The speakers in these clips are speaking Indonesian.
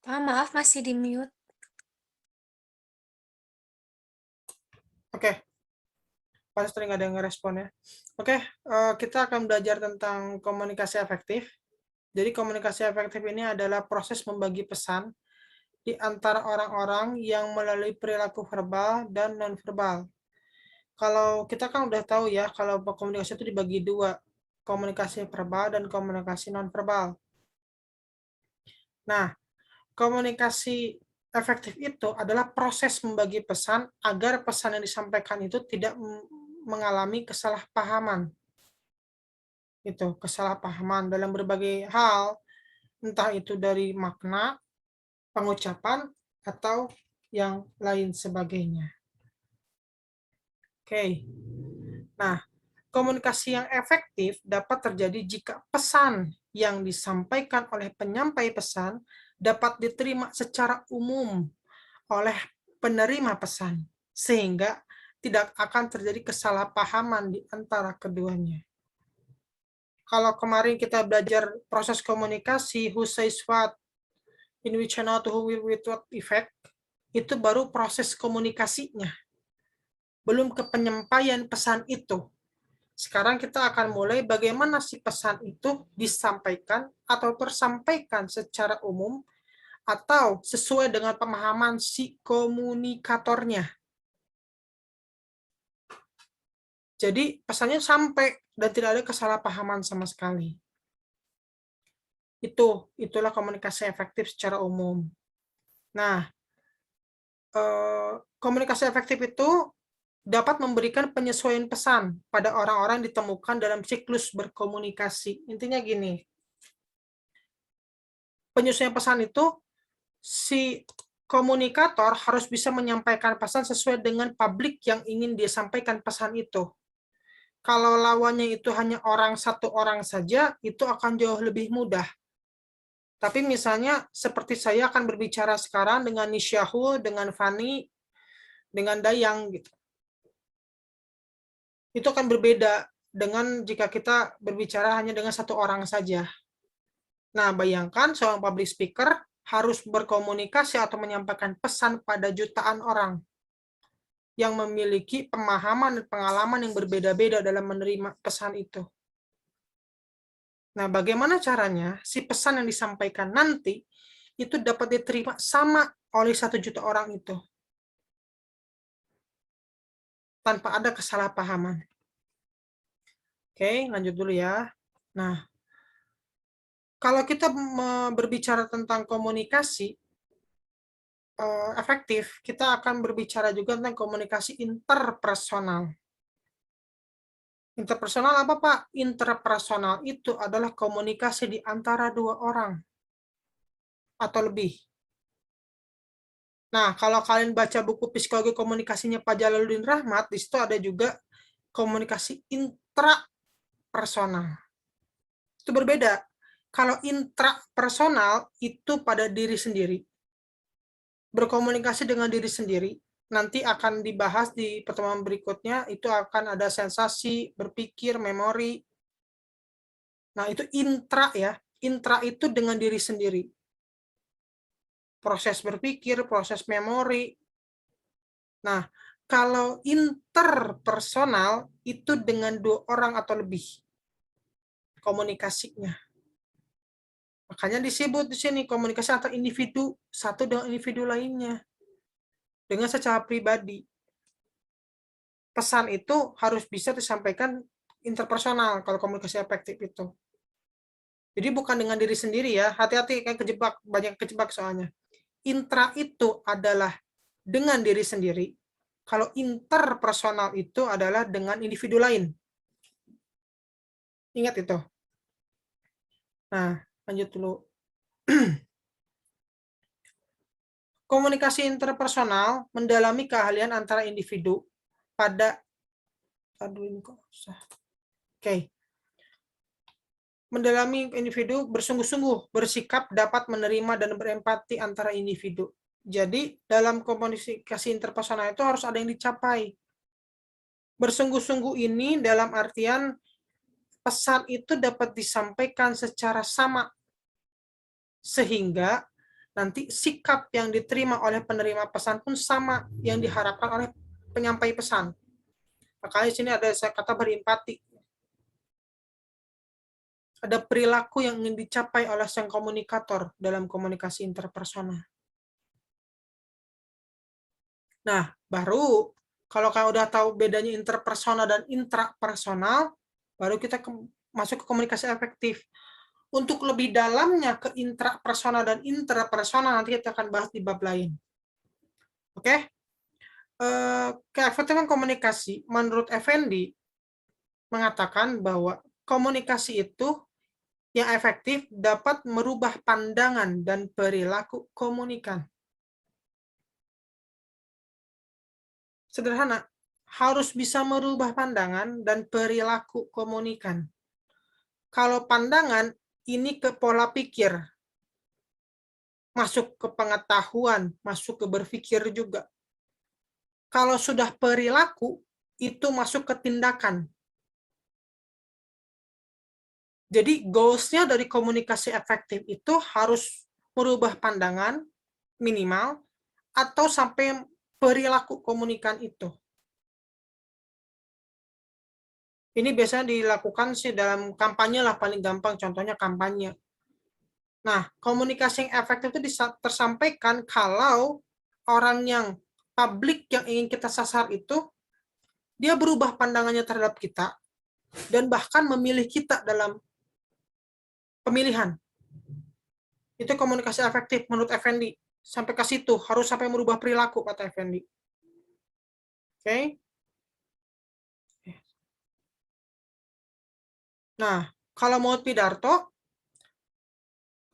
Maaf, masih di mute. Oke, pasti nggak ada yang ngerespon ya. Oke, kita akan belajar tentang komunikasi efektif. Jadi komunikasi efektif ini adalah proses membagi pesan di antara orang-orang yang melalui perilaku verbal dan nonverbal. Kalau kita kan udah tahu ya, kalau komunikasi itu dibagi dua, komunikasi verbal dan komunikasi nonverbal. Nah, komunikasi efektif itu adalah proses membagi pesan agar pesan yang disampaikan itu tidak mengalami kesalahpahaman. Itu kesalahpahaman dalam berbagai hal, entah itu dari makna, pengucapan, atau yang lain sebagainya. Oke. Nah, komunikasi yang efektif dapat terjadi jika pesan yang disampaikan oleh penyampai pesan dapat diterima secara umum oleh penerima pesan, sehingga tidak akan terjadi kesalahpahaman di antara keduanya. Kalau kemarin kita belajar proses komunikasi, who says what, in which channel to who will with what effect, itu baru proses komunikasinya. Belum ke penyampaian pesan itu. Sekarang kita akan mulai bagaimana si pesan itu disampaikan atau tersampaikan secara umum atau sesuai dengan pemahaman si komunikatornya. Jadi pesannya sampai dan tidak ada kesalahpahaman sama sekali. Itulah komunikasi efektif secara umum. Nah, komunikasi efektif itu dapat memberikan penyesuaian pesan pada orang-orang yang ditemukan dalam siklus berkomunikasi. Intinya gini, penyesuaian pesan itu si komunikator harus bisa menyampaikan pesan sesuai dengan publik yang ingin dia sampaikan pesan itu. Kalau lawannya itu hanya satu orang saja, itu akan jauh lebih mudah. Tapi misalnya seperti saya akan berbicara sekarang dengan Nisyahu, dengan Fani, dengan Dayang gitu. Itu akan berbeda dengan jika kita berbicara hanya dengan satu orang saja. Nah, bayangkan seorang public speaker harus berkomunikasi atau menyampaikan pesan pada jutaan orang yang memiliki pemahaman dan pengalaman yang berbeda-beda dalam menerima pesan itu. Nah, bagaimana caranya si pesan yang disampaikan nanti itu dapat diterima sama oleh 1 juta orang itu tanpa ada kesalahpahaman. Oke, lanjut dulu ya. Nah, kalau kita berbicara tentang komunikasi efektif, kita akan berbicara juga tentang komunikasi interpersonal. Interpersonal apa, Pak? Interpersonal itu adalah komunikasi di antara 2 orang atau lebih. Nah, kalau kalian baca buku Psikologi Komunikasinya Pak Jalaluddin Rahmat, di situ ada juga komunikasi intrapersonal. Itu berbeda. Kalau intrapersonal itu pada diri sendiri. Berkomunikasi dengan diri sendiri. Nanti akan dibahas di pertemuan berikutnya, itu akan ada sensasi, berpikir, memori. Nah, itu intra ya. Intra itu dengan diri sendiri. Proses berpikir, proses memori. Nah, kalau interpersonal itu dengan 2 orang atau lebih komunikasinya. Makanya disebut di sini komunikasi antar individu satu dengan individu lainnya dengan secara pribadi. Pesan itu harus bisa disampaikan interpersonal kalau komunikasi efektif itu. Jadi bukan dengan diri sendiri ya, hati-hati kayak kejebak, banyak kejebak soalnya. Intra itu adalah dengan diri sendiri, kalau interpersonal itu adalah dengan individu lain. Ingat itu. Nah, lanjut dulu. Komunikasi interpersonal mendalami keahlian antara individu pada mendalami individu bersungguh-sungguh bersikap dapat menerima dan berempati antara individu. Jadi dalam komunikasi interpersonal itu harus ada yang dicapai. Bersungguh-sungguh ini dalam artian pesan itu dapat disampaikan secara sama sehingga nanti sikap yang diterima oleh penerima pesan pun sama yang diharapkan oleh penyampai pesan. Makanya di sini ada saya kata berempati. Ada perilaku yang ingin dicapai oleh sang komunikator dalam komunikasi interpersonal. Nah, baru kalau kalian udah tahu bedanya interpersonal dan intrapersonal, baru kita masuk ke komunikasi efektif. Untuk lebih dalamnya ke intrapersonal dan intrapersonal nanti kita akan bahas di bab lain. Oke? Keefektifan komunikasi menurut Effendi mengatakan bahwa komunikasi itu yang efektif dapat merubah pandangan dan perilaku komunikan. Sederhana, harus bisa merubah pandangan dan perilaku komunikan. Kalau pandangan, ini ke pola pikir, masuk ke pengetahuan, masuk ke berpikir juga. Kalau sudah perilaku, itu masuk ke tindakan. Jadi goals-nya dari komunikasi efektif itu harus merubah pandangan minimal atau sampai perilaku komunikan itu. Ini biasanya dilakukan sih dalam kampanye lah, paling gampang contohnya kampanye. Nah, komunikasi yang efektif itu tersampaikan kalau orang yang publik yang ingin kita sasar itu dia berubah pandangannya terhadap kita dan bahkan memilih kita dalam pemilihan. Itu komunikasi efektif menurut Effendi. Sampai ke situ, harus sampai merubah perilaku, kata Effendi. Oke? Nah, kalau menurut Pidarto,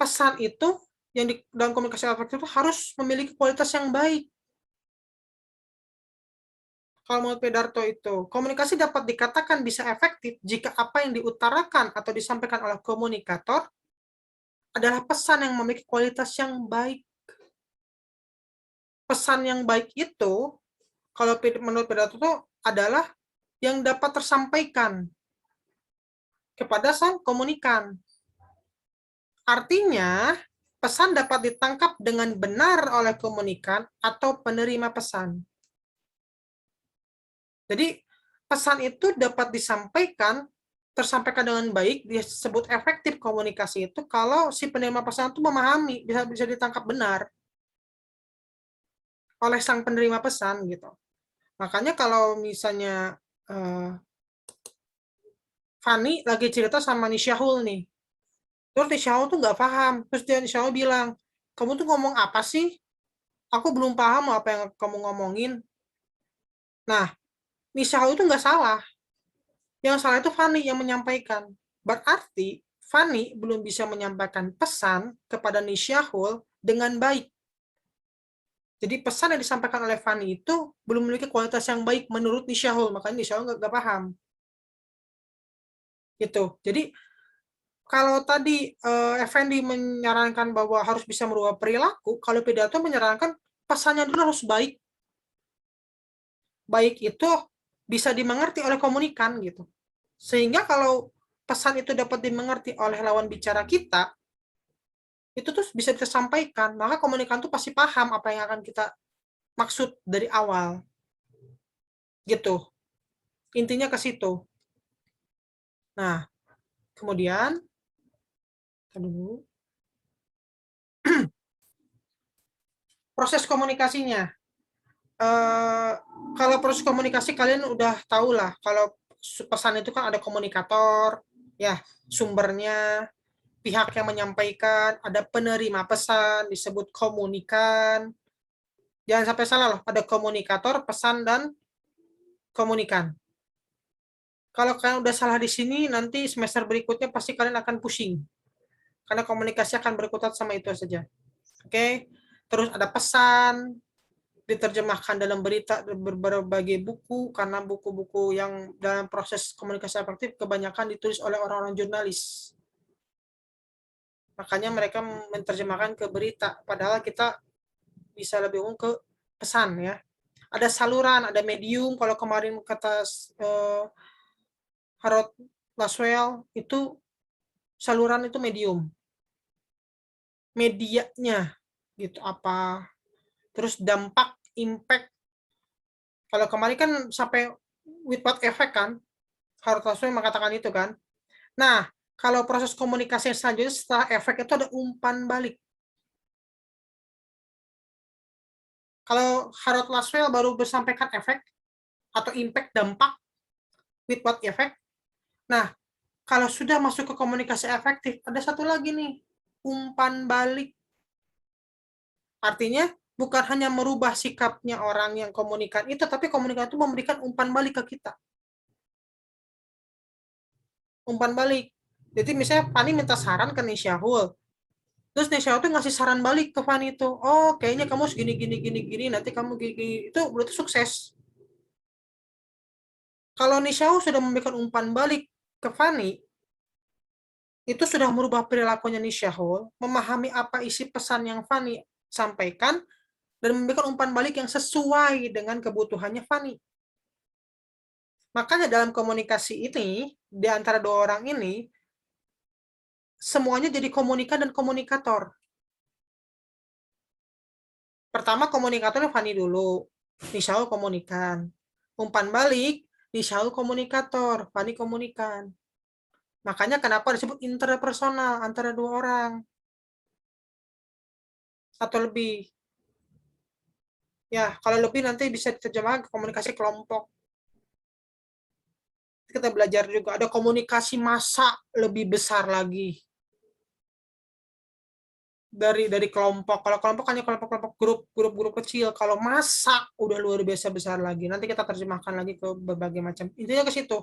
pesan itu yang di dalam komunikasi efektif itu harus memiliki kualitas yang baik. Kalau menurut Pidarto itu, komunikasi dapat dikatakan bisa efektif jika apa yang diutarakan atau disampaikan oleh komunikator adalah pesan yang memiliki kualitas yang baik. Pesan yang baik itu, kalau menurut Pidarto itu adalah yang dapat tersampaikan kepada sang komunikan. Artinya, pesan dapat ditangkap dengan benar oleh komunikan atau penerima pesan. Jadi, pesan itu dapat tersampaikan dengan baik, disebut efektif komunikasi itu kalau si penerima pesan itu memahami, bisa ditangkap benar oleh sang penerima pesan gitu. Makanya kalau misalnya Fani lagi cerita sama Nisyahul nih, terus Nisyahul tuh nggak paham, terus dia Nisyahul bilang, kamu tuh ngomong apa sih? Aku belum paham apa yang kamu ngomongin. Nah, Nisyahul itu nggak salah. Yang salah itu Fani yang menyampaikan. Berarti Fani belum bisa menyampaikan pesan kepada Nisyahul dengan baik. Jadi pesan yang disampaikan oleh Fani itu belum memiliki kualitas yang baik menurut Nisyahul. Makanya Nisyahul nggak paham. Gitu. Jadi kalau tadi Effendi menyarankan bahwa harus bisa merubah perilaku, kalau Pidato menyarankan pesannya dulu harus baik. Baik itu bisa dimengerti oleh komunikan gitu. Sehingga kalau pesan itu dapat dimengerti oleh lawan bicara kita, itu tuh bisa kita sampaikan, maka komunikan tuh pasti paham apa yang akan kita maksud dari awal. Gitu. Intinya ke situ. Nah, kemudian proses komunikasinya. Kalau proses komunikasi kalian udah tahu lah, kalau pesan itu kan ada komunikator, ya sumbernya, pihak yang menyampaikan, ada penerima pesan, disebut komunikan. Jangan sampai salah loh, ada komunikator, pesan, dan komunikan. Kalau kalian udah salah di sini, nanti semester berikutnya pasti kalian akan pusing. Karena komunikasi akan berkutat sama itu saja. Oke? Terus ada pesan, diterjemahkan dalam berita berbagai buku, karena buku-buku yang dalam proses komunikasi efektif kebanyakan ditulis oleh orang-orang jurnalis. Makanya mereka menerjemahkan ke berita, padahal kita bisa lebih umum ke pesan ya. Ada saluran, ada medium, kalau kemarin kata Harold Laswell, itu saluran itu medium. Medianya. gitu apa. Terus dampak, impact. Kalau kemarin kan sampai with what effect kan, Harold Laswell mengatakan itu kan. Nah, kalau proses komunikasi yang selanjutnya setelah efek itu ada umpan balik. Kalau Harold Laswell baru bersampaikan efek atau impact, dampak, with what effect. Nah, kalau sudah masuk ke komunikasi efektif, ada satu lagi nih, umpan balik. Artinya bukan hanya merubah sikapnya orang yang komunikan itu, tapi komunikan itu memberikan umpan balik ke kita. Umpan balik. Jadi misalnya Fani minta saran ke Nisyahul. Terus Nisyahul tuh ngasih saran balik ke Fani itu. Oh, kayaknya kamu segini gini gini gini, nanti kamu gini. Itu berarti sukses. Kalau Nisyahul sudah memberikan umpan balik ke Fani, itu sudah merubah perilakunya Nisyahul, memahami apa isi pesan yang Fani sampaikan, dan memberikan umpan balik yang sesuai dengan kebutuhannya Fani. Makanya dalam komunikasi ini, di antara dua orang ini, semuanya jadi komunikan dan komunikator. Pertama komunikatornya Fani dulu, Nishaul komunikan. Umpan balik, Nishaul komunikator, Fani komunikan. Makanya kenapa disebut interpersonal antara dua orang atau lebih. Ya, kalau lebih nanti bisa diterjemahkan ke komunikasi kelompok. Kita belajar juga ada komunikasi massa lebih besar lagi dari kelompok. Kalau kelompok hanya kelompok-kelompok grup kecil. Kalau massa udah luar biasa besar lagi. Nanti kita terjemahkan lagi ke berbagai macam. Intinya ke situ.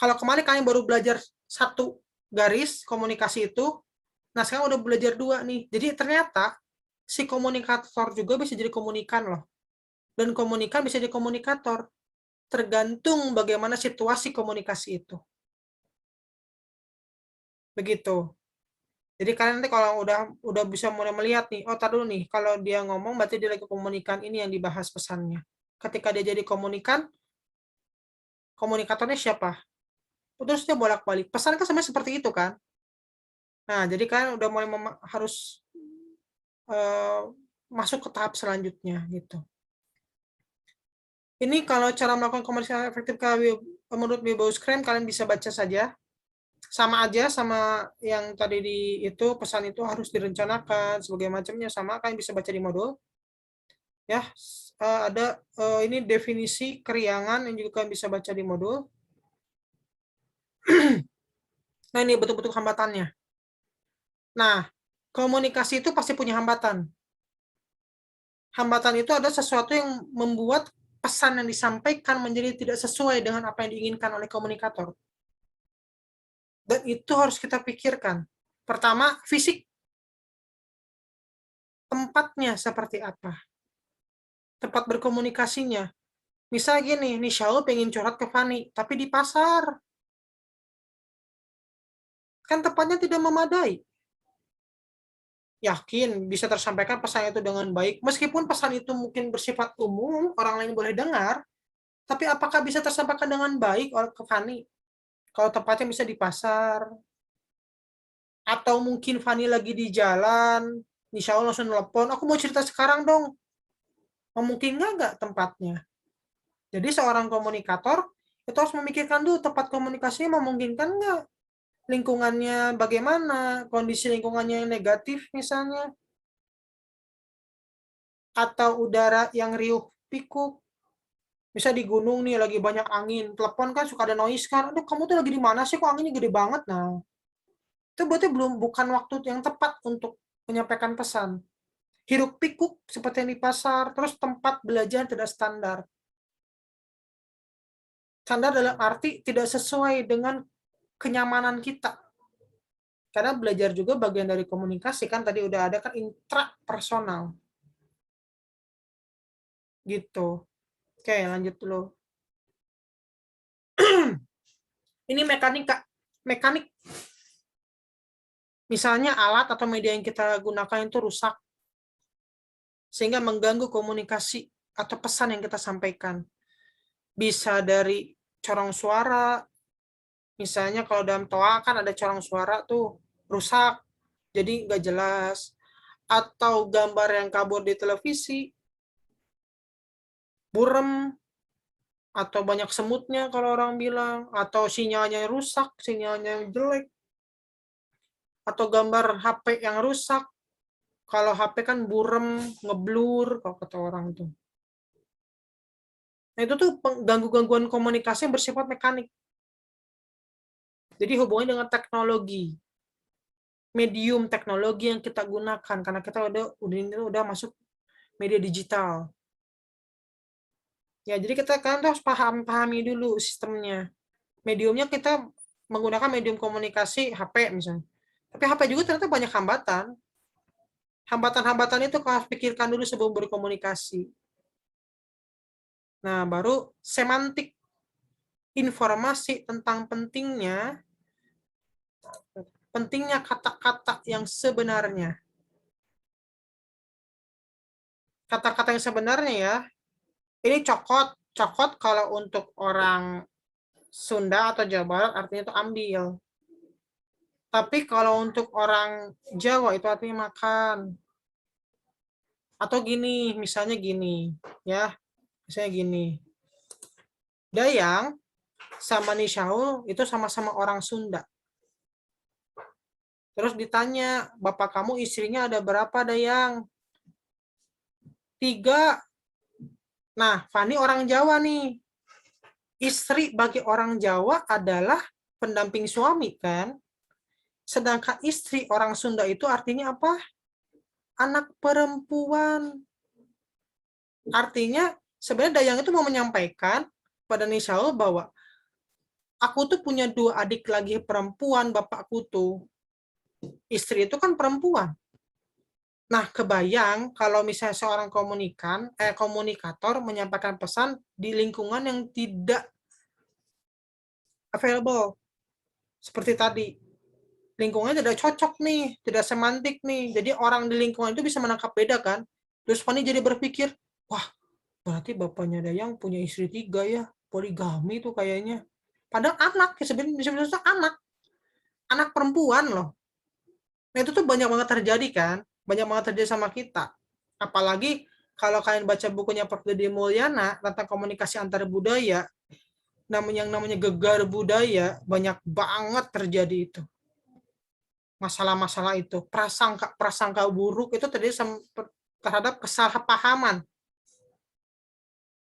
Kalau kemarin kalian baru belajar satu garis komunikasi itu, nah sekarang udah belajar dua nih. Jadi ternyata si komunikator juga bisa jadi komunikan loh. Dan komunikan bisa jadi komunikator. Tergantung bagaimana situasi komunikasi itu. Begitu. Jadi kalian nanti kalau udah bisa mulai melihat nih, oh tar dulu nih, kalau dia ngomong berarti dia lagi komunikan, ini yang dibahas pesannya. Ketika dia jadi komunikatornya siapa? Terus dia bolak-balik. Pesan kan sebenarnya seperti itu kan. Nah, jadi kalian udah mulai harus uh, masuk ke tahap selanjutnya gitu. Ini kalau cara melakukan komunikasi efektif menurut Wibowo Scrum, kalian bisa baca saja. Sama aja sama yang tadi di itu, pesan itu harus direncanakan sebagai macamnya, sama kalian bisa baca di modul. Ya, ada ini definisi keriangan yang juga kalian bisa baca di modul. Nah, ini bentuk-bentuk hambatannya. Nah, komunikasi itu pasti punya hambatan. Hambatan itu ada sesuatu yang membuat pesan yang disampaikan menjadi tidak sesuai dengan apa yang diinginkan oleh komunikator. Dan itu harus kita pikirkan. Pertama, fisik. Tempatnya seperti apa? Tempat berkomunikasinya. Misal gini, nih Shaul pengen curhat ke Fani, tapi di pasar. Kan tempatnya tidak memadai. Yakin bisa tersampaikan pesan itu dengan baik. Meskipun pesan itu mungkin bersifat umum, orang lain boleh dengar, tapi apakah bisa tersampaikan dengan baik oleh ke Fani? Kalau tempatnya bisa di pasar, atau mungkin Fani lagi di jalan, insya Allah langsung telepon, aku mau cerita sekarang dong. Memungkinkan nggak tempatnya? Jadi seorang komunikator itu harus memikirkan dulu tempat komunikasinya memungkinkan nggak, lingkungannya bagaimana, kondisi lingkungannya yang negatif misalnya, atau udara yang riuh pikuk. Bisa di gunung nih lagi banyak angin, telepon kan suka ada noise kan, aduh kamu tuh lagi di mana sih kok anginnya gede banget. Nah, itu berarti bukan waktu yang tepat untuk menyampaikan pesan. Hiruk pikuk seperti yang di pasar, terus tempat belajar tidak standar. Standar dalam arti tidak sesuai dengan kenyamanan kita. Karena belajar juga bagian dari komunikasi kan, tadi udah ada kan intrapersonal. Gitu. Oke, lanjut dulu. Ini mekanik. Misalnya alat atau media yang kita gunakan itu rusak, sehingga mengganggu komunikasi atau pesan yang kita sampaikan. Bisa dari corong suara, misalnya kalau dalam toa kan ada corong suara tuh rusak, jadi nggak jelas. atau gambar yang kabur di televisi, buram, atau banyak semutnya kalau orang bilang, atau sinyalnya rusak, sinyalnya jelek, atau gambar HP yang rusak. Kalau HP kan buram, ngeblur, kalau kata orang itu. Nah, itu tuh gangguan komunikasi yang bersifat mekanik. Jadi hubungannya dengan teknologi, medium teknologi yang kita gunakan, karena kita udah masuk media digital. Ya, jadi kita kan harus pahami dulu sistemnya. Mediumnya kita menggunakan medium komunikasi HP misalnya. Tapi HP juga ternyata banyak hambatan. Hambatan-hambatan itu harus pikirkan dulu sebelum berkomunikasi. Nah, baru semantik, informasi tentang pentingnya kata-kata yang sebenarnya. Kata-kata yang sebenarnya ya, ini cokot kalau untuk orang Sunda atau Jawa Barat artinya itu ambil. Tapi kalau untuk orang Jawa itu artinya makan. Atau gini, misalnya gini, ya. Misalnya gini. Dayang sama Nishaul itu sama-sama orang Sunda. Terus ditanya, bapak kamu istrinya ada berapa, Dayang? 3. Nah, Fani orang Jawa nih. Istri bagi orang Jawa adalah pendamping suami, kan? Sedangkan istri orang Sunda itu artinya apa? Anak perempuan. Artinya, sebenarnya Dayang itu mau menyampaikan pada Nishaul bahwa aku tuh punya 2 adik lagi perempuan, bapakku tuh. Istri itu kan perempuan. Nah, kebayang kalau misalnya seorang komunikator menyampaikan pesan di lingkungan yang tidak available. Seperti tadi. Lingkungannya tidak cocok nih, tidak semantik nih. Jadi orang di lingkungan itu bisa menangkap beda kan. Terus Fanny jadi berpikir, wah, berarti bapaknya Dayang punya istri 3 ya. Poligami tuh kayaknya. Padahal anak, sebenarnya anak perempuan loh. Nah, itu tuh banyak banget terjadi kan? Banyak banget terjadi sama kita. Apalagi kalau kalian baca bukunya Prof. Dedi Mulyana tentang komunikasi antar budaya, yang namanya gegar budaya, banyak banget terjadi itu. Masalah-masalah itu. Prasangka buruk itu terjadi terhadap kesalahpahaman.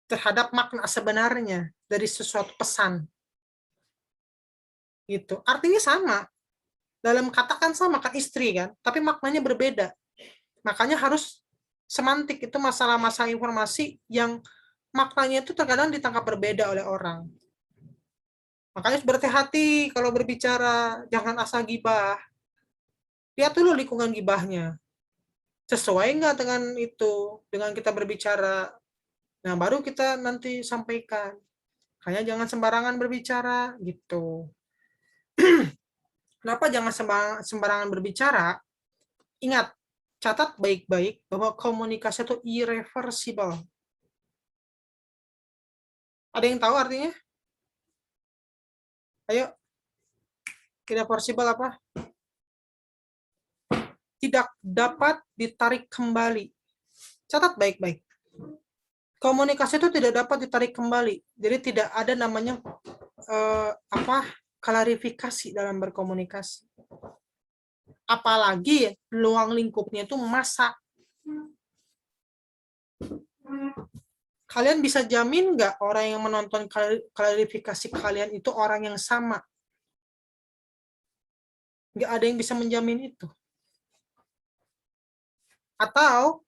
Terhadap makna sebenarnya dari sesuatu pesan. Gitu. Artinya sama. Dalam kata kan sama, kan istri kan, tapi maknanya berbeda. Makanya harus semantik, itu masalah-masalah informasi yang maknanya itu terkadang ditangkap berbeda oleh orang. Makanya harus berhati-hati kalau berbicara, jangan asal gibah. Lihat dulu lingkungan gibahnya. Sesuai nggak dengan itu, dengan kita berbicara. Nah, baru kita nanti sampaikan. Makanya jangan sembarangan berbicara, gitu. Kenapa jangan sembarangan berbicara? Ingat, catat baik-baik bahwa komunikasi itu irreversible. Ada yang tahu artinya? Ayo, irreversible apa? Tidak dapat ditarik kembali. Catat baik-baik. Komunikasi itu tidak dapat ditarik kembali. Jadi tidak ada namanya klarifikasi dalam berkomunikasi. Apalagi ruang lingkupnya itu masa. Kalian bisa jamin nggak orang yang menonton klarifikasi kalian itu orang yang sama? Nggak ada yang bisa menjamin itu. Atau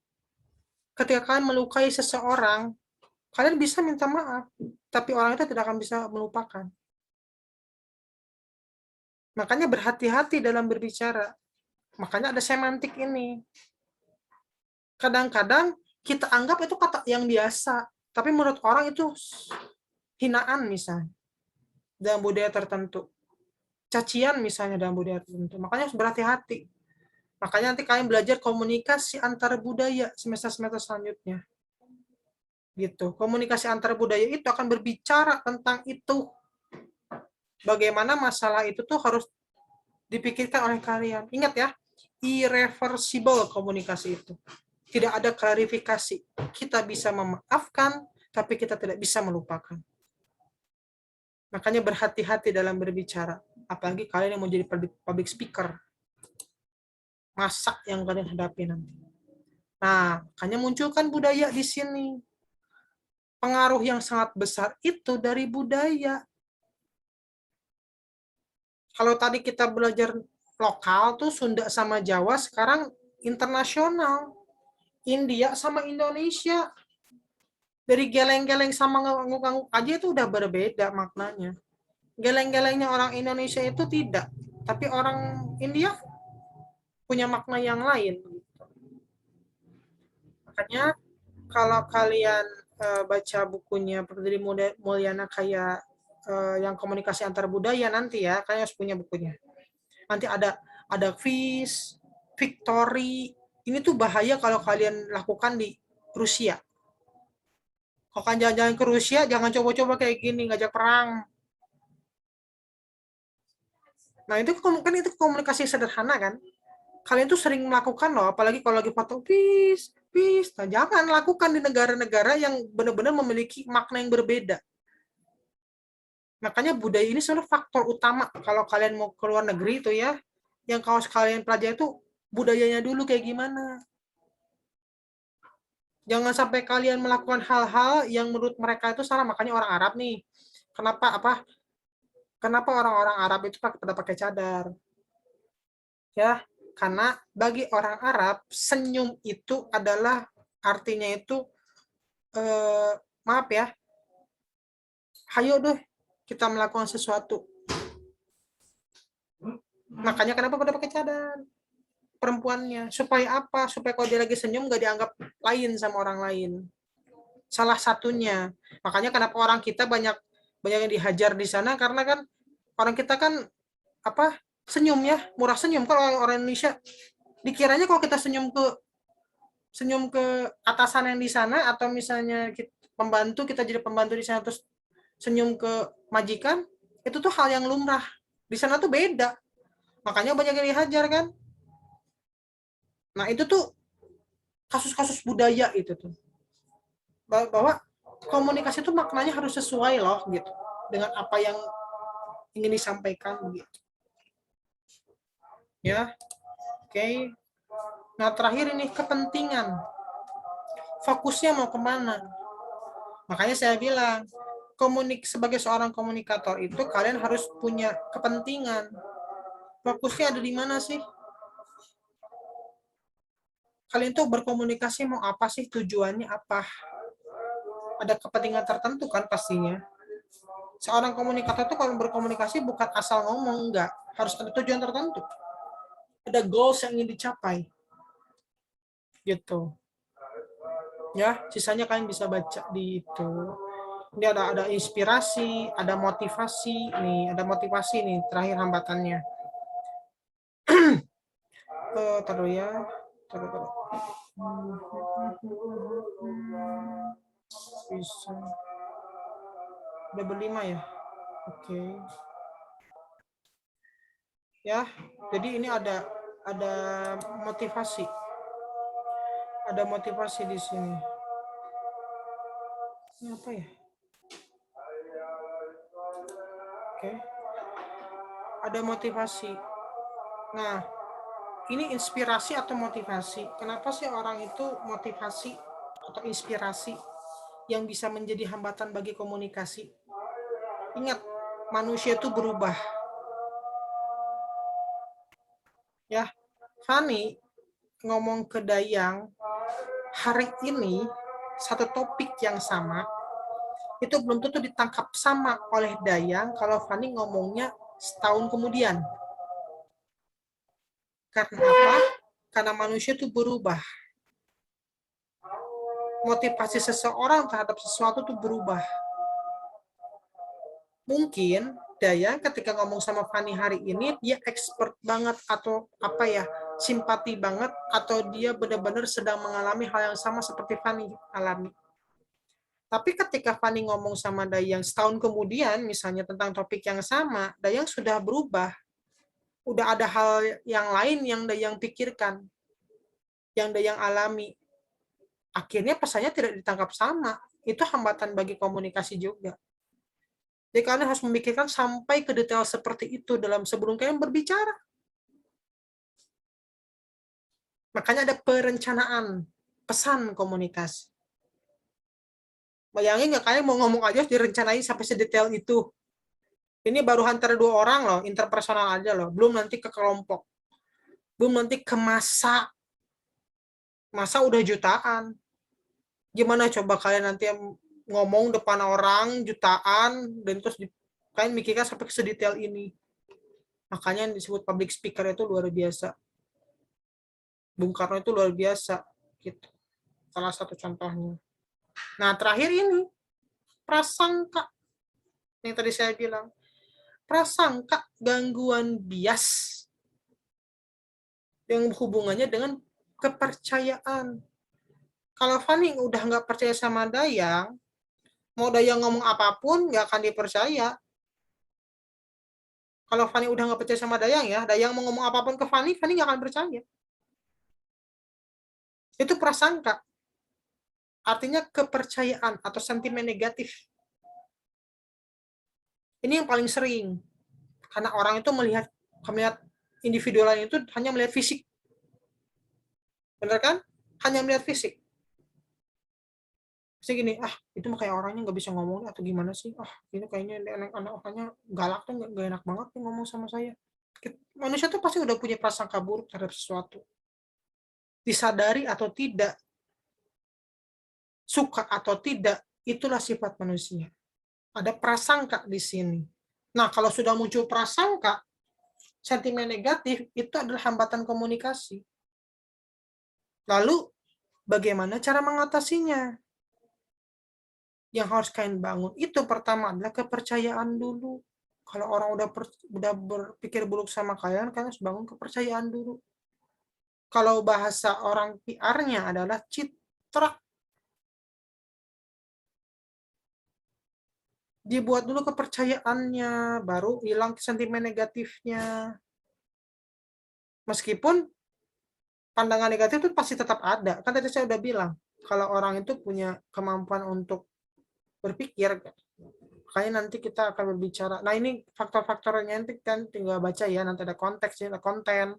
ketika kalian melukai seseorang, kalian bisa minta maaf, tapi orang itu tidak akan bisa melupakan. Makanya berhati-hati dalam berbicara. Makanya ada semantik ini. Kadang-kadang kita anggap itu kata yang biasa, tapi menurut orang itu hinaan misalnya dalam budaya tertentu. Cacian misalnya dalam budaya tertentu. Makanya harus berhati-hati. Makanya nanti kalian belajar komunikasi antar budaya semester-semester selanjutnya. Gitu. Komunikasi antar budaya itu akan berbicara tentang itu. Bagaimana masalah itu tuh harus dipikirkan oleh kalian. Ingat ya, irreversible komunikasi itu. Tidak ada klarifikasi. Kita bisa memaafkan, tapi kita tidak bisa melupakan. Makanya berhati-hati dalam berbicara. Apalagi kalian yang mau jadi public speaker. Masak yang kalian hadapi nanti. Nah, makanya munculkan budaya di sini. Pengaruh yang sangat besar itu dari budaya. Kalau tadi kita belajar lokal tuh Sunda sama Jawa, sekarang internasional. India sama Indonesia. Dari geleng-geleng sama ngangguk-ngangguk aja itu udah berbeda maknanya. Geleng-gelengnya orang Indonesia itu tidak, tapi orang India punya makna yang lain. Makanya kalau kalian baca bukunya Perdiri Mulyana kayak yang komunikasi antar budaya nanti ya, kalian harus punya bukunya. Nanti ada quiz, victory. Ini tuh bahaya kalau kalian lakukan di Rusia. Kalau kalian jalan-jalan ke Rusia, jangan coba-coba kayak gini, ngajak perang. Nah, itu kan itu komunikasi sederhana kan? Kalian tuh sering melakukan loh, apalagi kalau lagi foto, peace, peace. Nah, jangan lakukan di negara-negara yang benar-benar memiliki makna yang berbeda. Makanya budaya ini sebenarnya faktor utama kalau kalian mau ke luar negeri itu ya, yang kalau kalian pelajari itu budayanya dulu kayak gimana. Jangan sampai kalian melakukan hal-hal yang menurut mereka itu salah. Makanya orang Arab nih, kenapa orang-orang Arab itu pada pakai cadar? Ya, karena bagi orang Arab senyum itu adalah artinya itu maaf ya, hayo deh kita melakukan sesuatu. Makanya kenapa pada pakai cadar perempuannya? Supaya apa? Supaya kalau dia lagi senyum gak dianggap lain sama orang lain. Salah satunya. Makanya kenapa orang kita banyak yang dihajar di sana karena kan orang kita kan apa senyum ya, murah senyum. Kalau orang Indonesia dikiranya kalau kita senyum ke atasan yang di sana atau misalnya kita jadi pembantu di sana terus senyum ke majikan itu tuh hal yang lumrah. Di sana tuh beda. Makanya banyak yang dihajar kan. Nah, itu tuh kasus-kasus budaya itu tuh. Bahwa komunikasi itu maknanya harus sesuai loh gitu dengan apa yang ingin disampaikan gitu. Ya. Oke. Nah, terakhir ini kepentingan. Fokusnya mau kemana? Makanya saya bilang, sebagai seorang komunikator itu kalian harus punya kepentingan. Fokusnya ada di mana sih? Kalian tuh berkomunikasi mau apa sih? Tujuannya apa? Ada kepentingan tertentu kan pastinya. Seorang komunikator tuh kalau berkomunikasi bukan asal ngomong, enggak. Harus ada tujuan tertentu. Ada goals yang ingin dicapai. Gitu. Ya, sisanya kalian bisa baca di itu. Ini ada inspirasi, ada motivasi. Nih, ada motivasi nih, terakhir hambatannya. Taruh ya. Taruh. Bisa. Udah berlima ya? Oke. Ya, jadi ini ada motivasi. Ada motivasi di sini. Ini apa ya? Oke. Ada motivasi. Nah, ini inspirasi atau motivasi. Kenapa sih orang itu motivasi atau inspirasi yang bisa menjadi hambatan bagi komunikasi? Ingat, manusia itu berubah. Ya, Fani ngomong ke Dayang hari ini satu topik yang sama itu belum tentu ditangkap sama oleh Dayang kalau Fani ngomongnya setahun kemudian. Karena apa? Karena manusia itu berubah. Motivasi seseorang terhadap sesuatu itu berubah. Mungkin Dayang ketika ngomong sama Fani hari ini dia expert banget atau apa ya, simpati banget atau dia benar-benar sedang mengalami hal yang sama seperti Fani alami. Tapi ketika Fani ngomong sama Dayang setahun kemudian misalnya tentang topik yang sama, Dayang sudah berubah. udah ada hal yang lain yang Dayang pikirkan, yang Dayang alami. Akhirnya pesannya tidak ditangkap sama. Itu hambatan bagi komunikasi juga. Jadi kalian harus memikirkan sampai ke detail seperti itu dalam sebelum kalian berbicara. Makanya ada perencanaan pesan komunikasi. Bayangin nggak kalian mau ngomong aja direncanain sampai sedetail itu. Ini baru antara 2 orang loh, interpersonal aja loh. Belum nanti ke kelompok. Belum nanti ke masa. Masa udah jutaan. Gimana coba kalian nanti ngomong depan orang jutaan, dan terus kalian mikirkan sampai ke sedetail ini. Makanya yang disebut public speaker itu luar biasa. Bung Karno itu luar biasa. Gitu. Salah satu contohnya. Nah, terakhir ini, prasangka. Yang tadi saya bilang. Prasangka gangguan bias yang hubungannya dengan kepercayaan. Kalau Fanny udah nggak percaya sama Dayang, mau Dayang ngomong apapun nggak akan dipercaya. Kalau Fanny udah nggak percaya sama Dayang ya, Dayang mau ngomong apapun ke Fanny, Fanny nggak akan percaya. Itu prasangka. Artinya kepercayaan atau sentimen negatif. Ini yang paling sering. Karena orang itu melihat individu lain itu hanya melihat fisik. Benar kan? Hanya melihat fisik. Pasti gini, itu mah kayak orangnya nggak bisa ngomong atau gimana sih? Ini kayaknya anak-anaknya galak tuh, nggak enak banget nih ngomong sama saya. Manusia tuh pasti udah punya prasangka buruk terhadap sesuatu. Disadari atau tidak, suka atau tidak, itulah sifat manusia. Ada prasangka di sini. Nah, kalau sudah muncul prasangka, sentimen negatif, itu adalah hambatan komunikasi. Lalu, bagaimana cara mengatasinya? Yang harus kalian bangun itu pertama adalah kepercayaan dulu. Kalau orang udah berpikir buruk sama kalian harus bangun kepercayaan dulu. Kalau bahasa orang PR-nya adalah citra. Dibuat dulu kepercayaannya, baru hilang sentimen negatifnya. Meskipun pandangan negatif itu pasti tetap ada. Kan tadi saya udah bilang, kalau orang itu punya kemampuan untuk berpikir, makanya nanti kita akan berbicara. Nah, ini faktor-faktornya nanti kan tinggal baca ya, nanti ada konteks, ada konten,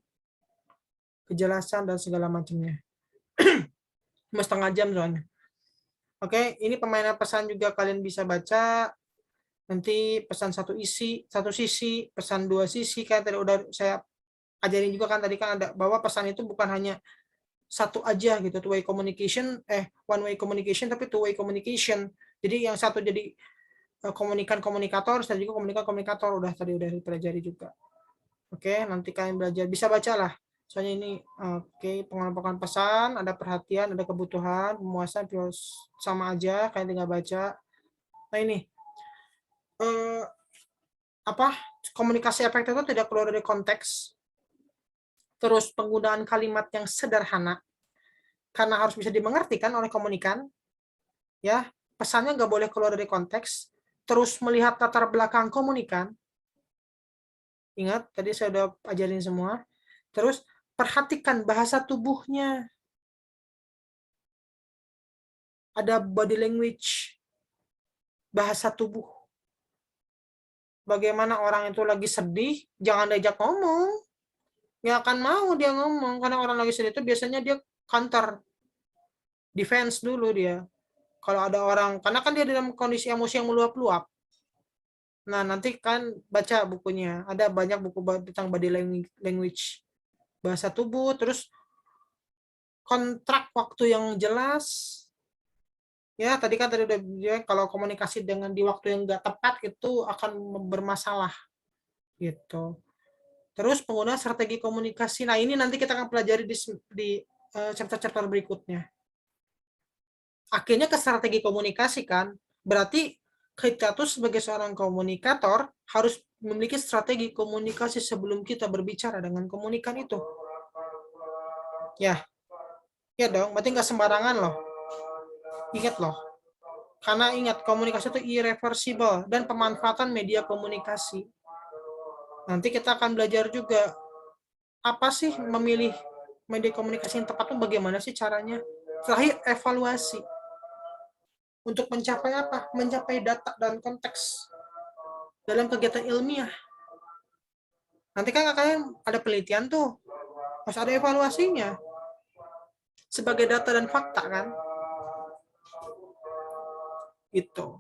kejelasan, dan segala macamnya. Cuma setengah jam soalnya. Oke, ini pemainan pesan juga kalian bisa baca. Nanti pesan satu sisi, pesan 2 sisi, kan tadi udah saya ajarin juga kan tadi kan ada bahwa pesan itu bukan hanya satu aja gitu, one way communication, tapi two way communication. Jadi yang satu jadi komunikator, dan juga komunikator udah dipelajari juga. Oke, nanti kalian belajar, bisa baca lah. Soalnya ini pengelompokan pesan, ada perhatian, ada kebutuhan, pemuasan, sama aja, kalian tinggal baca. Nah ini komunikasi efektif itu tidak keluar dari konteks. Terus penggunaan kalimat yang sederhana, karena harus bisa dimengerti kan oleh komunikan. Ya, pesannya nggak boleh keluar dari konteks. Terus melihat latar belakang komunikan. Ingat, tadi saya udah ajarin semua. Terus perhatikan bahasa tubuhnya. Ada body language, bahasa tubuh. Bagaimana orang itu lagi sedih, jangan diajak ngomong. Nggak akan mau dia ngomong, karena orang lagi sedih itu biasanya dia counter. Defense dulu dia. Kalau ada orang, karena kan dia dalam kondisi emosi yang meluap-luap. Nah, nanti kan baca bukunya. Ada banyak buku tentang body language. Bahasa tubuh, terus kontrak waktu yang jelas. Ya, tadi udah bilang kalau komunikasi dengan di waktu yang nggak tepat itu akan bermasalah. Gitu. Terus penggunaan strategi komunikasi. Nah, ini nanti kita akan pelajari di chapter-chapter berikutnya. Akhirnya ke strategi komunikasi kan, berarti kita tuh sebagai seorang komunikator harus memiliki strategi komunikasi sebelum kita berbicara dengan komunikan itu. Ya dong, berarti nggak sembarangan loh. Ingat loh, karena ingat komunikasi itu irreversible dan pemanfaatan media komunikasi. Nanti kita akan belajar juga apa sih memilih media komunikasi yang tepat itu bagaimana sih caranya. Terakhir, evaluasi. Untuk mencapai apa? Mencapai data dan konteks dalam kegiatan ilmiah. Nanti kan kakaknya ada penelitian tuh, harus ada evaluasinya sebagai data dan fakta kan, gitu.